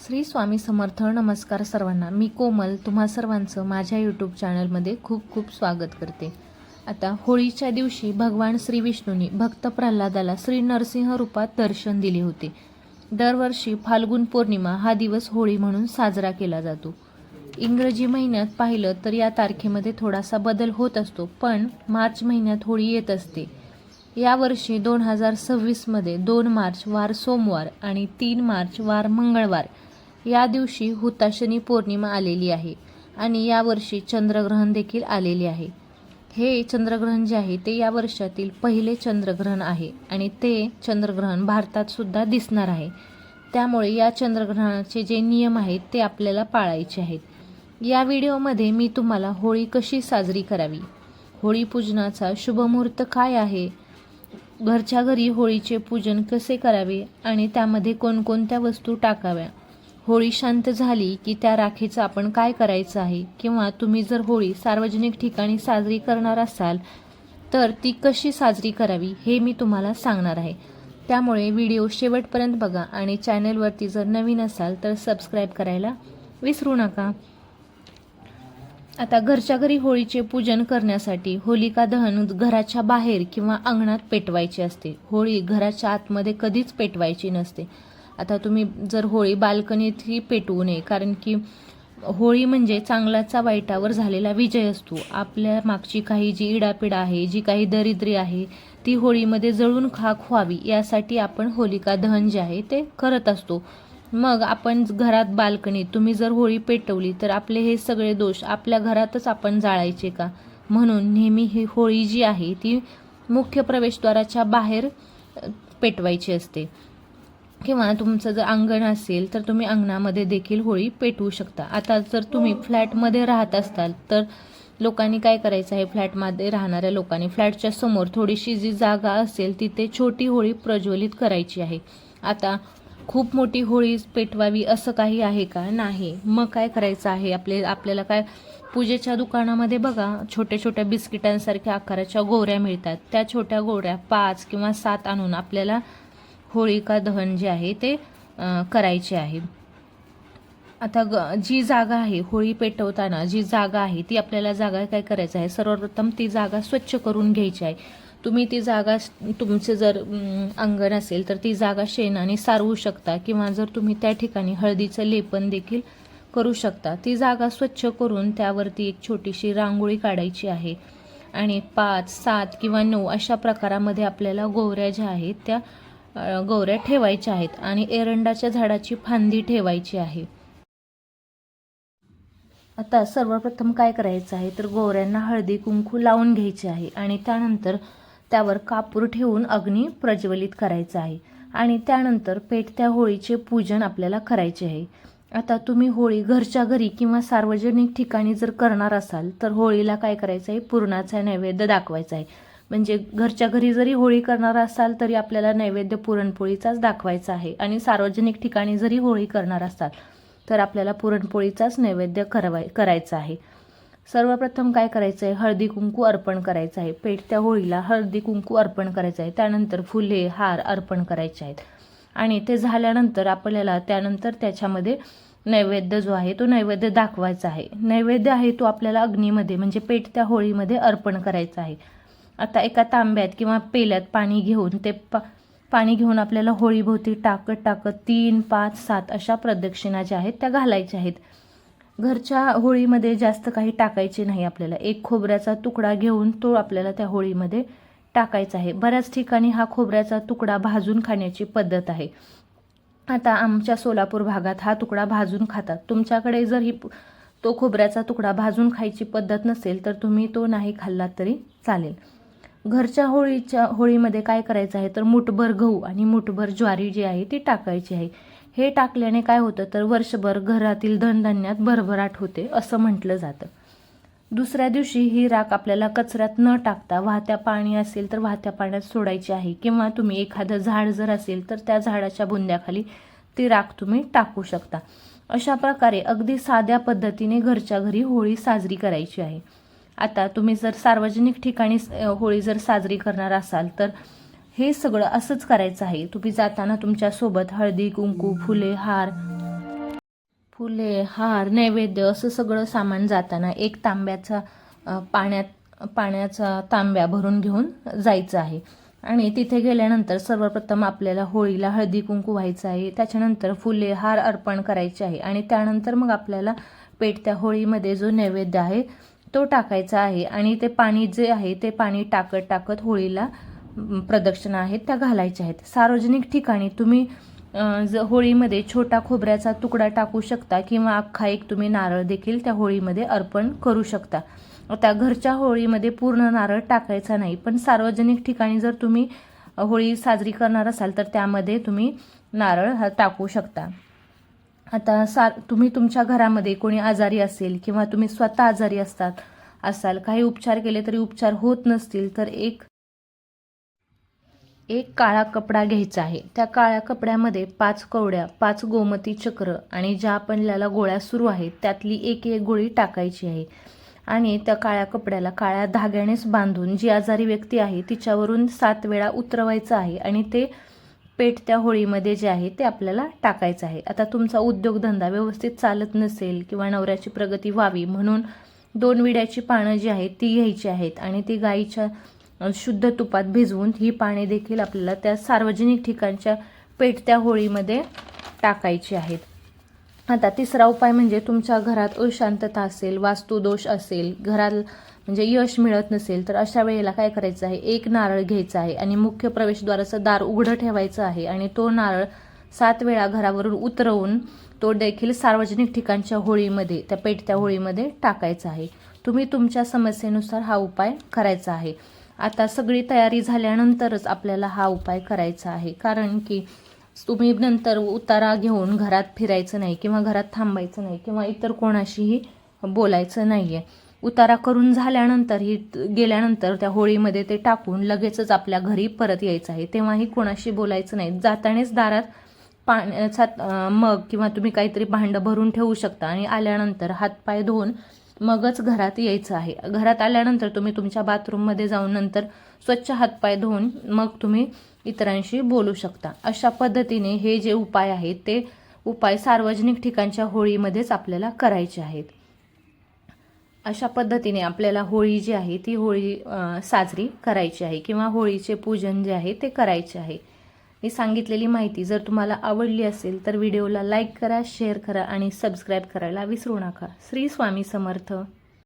श्री स्वामी समर्थ. नमस्कार सर्वांना. मी कोमल तुम्हा सर्वांचं माझ्या यूट्यूब चॅनलमध्ये खूप खूप स्वागत करते. आता होळीच्या दिवशी भगवान श्री विष्णूंनी भक्त प्रल्हादाला श्री नरसिंह रूपात दर्शन दिले होते. दरवर्षी फाल्गुन पौर्णिमा हा दिवस होळी म्हणून साजरा केला जातो. इंग्रजी महिन्यात पाहिलं तर या तारखेमध्ये थोडासा बदल होत असतो, पण मार्च महिन्यात होळी येत असते. यावर्षी 2026मध्ये 2 मार्च वार सोमवार आणि 3 मार्च वार मंगळवार या दिवशी हुताशनी पौर्णिमा आलेली आहे आणि यावर्षी चंद्रग्रहण देखील आलेले आहे. हे चंद्रग्रहण जे आहे ते या वर्षातील पहिले चंद्रग्रहण आहे आणि ते चंद्रग्रहण भारतात सुद्धा दिसणार आहे. त्यामुळे या चंद्रग्रहणाचे जे नियम आहेत ते आपल्याला पाळायचे आहेत. या व्हिडिओमध्ये मी तुम्हाला होळी कशी साजरी करावी, होळी पूजनाचा शुभमुहूर्त काय आहे, घरच्या घरी होळीचे पूजन कसे करावे आणि त्यामध्ये कोणकोणत्या वस्तू टाकाव्या, होळी शांत झाली की त्या राखेचं आपण काय करायचं आहे, किंवा तुम्ही जर होळी सार्वजनिक ठिकाणी साजरी करणार असाल तर ती कशी साजरी करावी हे मी तुम्हाला सांगणार आहे. त्यामुळे व्हिडिओ शेवटपर्यंत बघा आणि चॅनलवरती जर नवीन असाल तर सबस्क्राईब करायला विसरू नका. आता घरच्या घरी होळीचे पूजन करण्यासाठी होलिका दहन घराच्या बाहेर किंवा अंगणात पेटवायची असते. होळी घराच्या आतमध्ये कधीच पेटवायची नसते. आता तुम्ही जर होळी बाल्कनीतही पेटवू नये, कारण की होळी म्हणजे चांगल्याचा वाईटावर झालेला विजय असतो. आपल्या मागची काही जी इडापिडा आहे, जी काही दरिद्री आहे ती होळीमध्ये जळून खाक व्हावी यासाठी आपण होलिका दहन जे आहे ते करत असतो. मग आपण घरात बाल्कनीत तुम्ही जर होळी पेटवली तर आपले हे सगळे दोष आपल्या घरातच आपण जाळायचे का? म्हणून नेहमी ही होळी जी आहे ती मुख्य प्रवेशद्वाराच्या बाहेर पेटवायची असते. किंवा तुमचं जर अंगण असेल तर तुम्ही अंगणामध्ये देखील होळी पेटवू शकता. आता जर तुम्ही फ्लॅटमध्ये राहत असाल तर लोकांनी काय करायचं आहे, फ्लॅटमध्ये राहणाऱ्या लोकांनी फ्लॅटच्या समोर थोडीशी जी जागा असेल तिथे छोटी होळी प्रज्वलित करायची आहे. आता खूप मोठी होळी पेटवावी असं काही आहे का? नाही. मग काय करायचं आहे, आपल्याला काय पूजेच्या दुकानामध्ये बघा छोट्या छोट्या बिस्किटांसारख्या आकाराच्या गोवऱ्या मिळतात. त्या छोट्या गोवऱ्या 5 किंवा 7 आणून आपल्याला होळिका दहन जे आहे ते करायचे आहे. आता जी जागा आहे होळी पेटवताना जी जागा आहे ती आपल्याला जागा काय करायचं आहे, सर्वप्रथम ती जागा स्वच्छ करून घ्यायची आहे. तुम्ही ती जागा तुमचे जर अंगण असेल तर ती जागा शेणाने सारवू शकता, किंवा जर तुम्ही त्या ठिकाणी हळदीचं लेपन देखील करू शकता. ती जागा स्वच्छ करून त्यावरती एक छोटीशी रांगोळी काढायची आहे आणि 5, 7 किंवा 9 अशा प्रकारामध्ये आपल्याला गोवऱ्या ज्या आहेत त्या गोवऱ्या ठेवायच्या आहेत आणि एरंडाच्या झाडाची फांदी ठेवायची आहे. आता सर्वप्रथम काय करायचं आहे तर गोवऱ्यांना हळदी कुंकू लावून घ्यायचे आहे आणि त्यानंतर त्यावर कापूर ठेवून अग्नी प्रज्वलित करायचा आहे आणि त्यानंतर पेटत्या होळीचे पूजन आपल्याला करायचे आहे. आता तुम्ही होळी घरच्या घरी किंवा सार्वजनिक ठिकाणी जर करणार असाल तर होळीला काय करायचं आहे, पुरणाचा नैवेद्य दाखवायचा आहे. म्हणजे घरच्या घरी जरी होळी करणार असाल तरी आपल्याला नैवेद्य पुरणपोळीचाच दाखवायचा आहे आणि सार्वजनिक ठिकाणी जरी होळी करणार असाल तर आपल्याला पुरणपोळीचाच नैवेद्य करायचा आहे. सर्वप्रथम काय करायचं आहे, हळदी कुंकू अर्पण करायचं आहे. पेटत्या होळीला हळदी कुंकू अर्पण करायचं आहे. त्यानंतर फुले हार अर्पण करायचे आहेत आणि ते झाल्यानंतर आपल्याला त्यानंतर त्याच्यामध्ये नैवेद्य जो आहे तो नैवेद्य दाखवायचा आहे. नैवेद्य आहे तो आपल्याला अग्नीमध्ये म्हणजे पेटत्या होळीमध्ये अर्पण करायचा आहे. आता एका तांब्यात किंवा पेल्यात पाणी घेऊन ते पाणी घेऊन आपल्याला होळीभोवती टाकत 3, 5, 7 अशा प्रदक्षिणा ज्या आहेत त्या घालायच्या आहेत. घरच्या होळीमध्ये जास्त काही टाकायचे नाही. आपल्याला एक खोबऱ्याचा तुकडा घेऊन तो आपल्याला त्या होळीमध्ये टाकायचा आहे. बऱ्याच ठिकाणी हा खोबऱ्याचा तुकडा भाजून खाण्याची पद्धत आहे. आता आमच्या सोलापूर भागात हा तुकडा भाजून खातात. तुमच्याकडे जर तो खोबऱ्याचा तुकडा भाजून खायची पद्धत नसेल तर तुम्ही तो नाही खाल्लात तरी चालेल. घरच्या होळीमध्ये काय करायचं आहे तर मुठभर गहू आणि मुठभर ज्वारी जी आहे ती टाकायची आहे. हे टाकल्याने काय होतं तर वर्षभर घरातील धनधान्यात भरभराट होते असं म्हटलं जातं. दुसऱ्या दिवशी ही राख आपल्याला कचऱ्यात न टाकता वाहत्या पाणी असेल तर वाहत्या पाण्यात सोडायची आहे, किंवा तुम्ही एखादं झाड जर असेल तर त्या झाडाच्या बुंद्याखाली ती राख तुम्ही टाकू शकता. अशा प्रकारे अगदी साध्या पद्धतीने घरच्या घरी होळी साजरी करायची आहे. आता तुम्ही जर सार्वजनिक ठिकाणी होळी जर साजरी करणार असाल तर हे सगळं असंच करायचं आहे. तुम्ही जाताना तुमच्यासोबत हळदी कुंकू फुले हार फुले, हार, नैवेद्य असं सगळं सामान जाताना एक तांब्याचा पाण्याचा तांब्या भरून घेऊन जायचं आहे. आणि तिथे गेल्यानंतर सर्वप्रथम आपल्याला होळीला हळदी कुंकू व्हायचं आहे. त्याच्यानंतर फुले, हार अर्पण करायचे आहे आणि त्यानंतर मग आपल्याला पेटत्या होळीमध्ये जो नैवेद्य आहे तो टाकायचा आहे. आणि ते पाणी जे आहे ते पाणी टाकत होळीला प्रदक्षिणा आहेत त्या घालायच्या आहेत. सार्वजनिक ठिकाणी तुम्ही होळीमध्ये छोटा खोबऱ्याचा तुकडा टाकू शकता किंवा अख्खा एक तुम्ही नारळ देखील त्या होळीमध्ये अर्पण करू शकता. आता घरच्या होळीमध्ये पूर्ण नारळ टाकायचा नाही, पण सार्वजनिक ठिकाणी जर तुम्ही होळी साजरी करणार असाल तर त्यामध्ये तुम्ही नारळ टाकू शकता. आता तुम्ही तुमच्या घरामध्ये कोणी आजारी असेल किंवा तुम्ही स्वतः आजारी असाल, काही उपचार केले तरी उपचार होत नसतील तर एक काळा कपडा घ्यायचा आहे. त्या काळ्या कपड्यामध्ये 5 कवड्या, 5 गोमती चक्र आणि ज्या आपल्याला गोळ्या सुरू आहेत त्यातली एक गोळी टाकायची आहे. आणि त्या काळ्या कपड्याला काळ्या धाग्यानेच बांधून जी आजारी व्यक्ती आहे तिच्यावरून 7 वेळा उतरवायचं आहे आणि ते पेटत्या होळीमध्ये जे आहे ते आपल्याला टाकायचं आहे. आता तुमचा उद्योगधंदा व्यवस्थित चालत नसेल किंवा नवऱ्याची प्रगती व्हावी म्हणून 2 विड्याची पानं जी आहेत ती घ्यायची आहेत आणि ती गाईच्या शुद्ध तुपात भिजवून ही पाने देखील आपल्याला त्या सार्वजनिक ठिकाणच्या पेटत्या होळीमध्ये टाकायची आहेत. आता तिसरा उपाय म्हणजे तुमच्या घरात अशांतता असेल, वास्तुदोष असेल, घरात म्हणजे यश मिळत नसेल तर अशा वेळेला काय करायचं आहे, एक नारळ घ्यायचा आहे आणि मुख्य प्रवेशद्वाराचं दार उघडं ठेवायचं आहे आणि तो नारळ 7 वेळा घरावरून उतरवून तो देखील सार्वजनिक ठिकाणच्या होळीमध्ये, त्या पेटत्या होळीमध्ये टाकायचा आहे. तुम्ही तुमच्या समस्येनुसार हा उपाय करायचा आहे. आता सगळी तयारी झाल्यानंतरच आपल्याला हा उपाय करायचा आहे, कारण की तुम्ही नंतर उतारा घेऊन घरात फिरायचं नाही किंवा घरात थांबायचं नाही किंवा इतर कोणाशीही बोलायचं नाही आहे. उतारा करून झाल्यानंतर गेल्यानंतर त्या होळीमध्ये ते टाकून लगेचच आपल्या घरी परत यायचं आहे. तेव्हाही कोणाशी बोलायचं नाही. जातानेच दारात पाण्याचा मग किंवा तुम्ही काहीतरी भांडं भरून ठेवू शकता आणि आल्यानंतर हातपाय धुवून मगच घरात यायचं आहे. घरात आल्यानंतर तुम्ही तुमच्या बाथरूममध्ये जाऊन नंतर स्वच्छ हातपाय धुवून मग तुम्ही इतरांशी बोलू शकता. अशा पद्धतीने हे जे उपाय आहेत ते उपाय सार्वजनिक ठिकाणच्या होळीमध्येच आपल्याला करायचे आहेत. अशा पद्धतीने आपल्याला होळी जी आहे ती होळी साजरी करायची आहे किंवा होळीचे पूजन जे आहे ते करायचे आहे. मी सांगितलेली माहिती जर तुम्हाला आवडली असेल तर व्हिडिओला लाईक करा, शेअर करा आणि सबस्क्राईब करायला विसरू नका. श्री स्वामी समर्थ.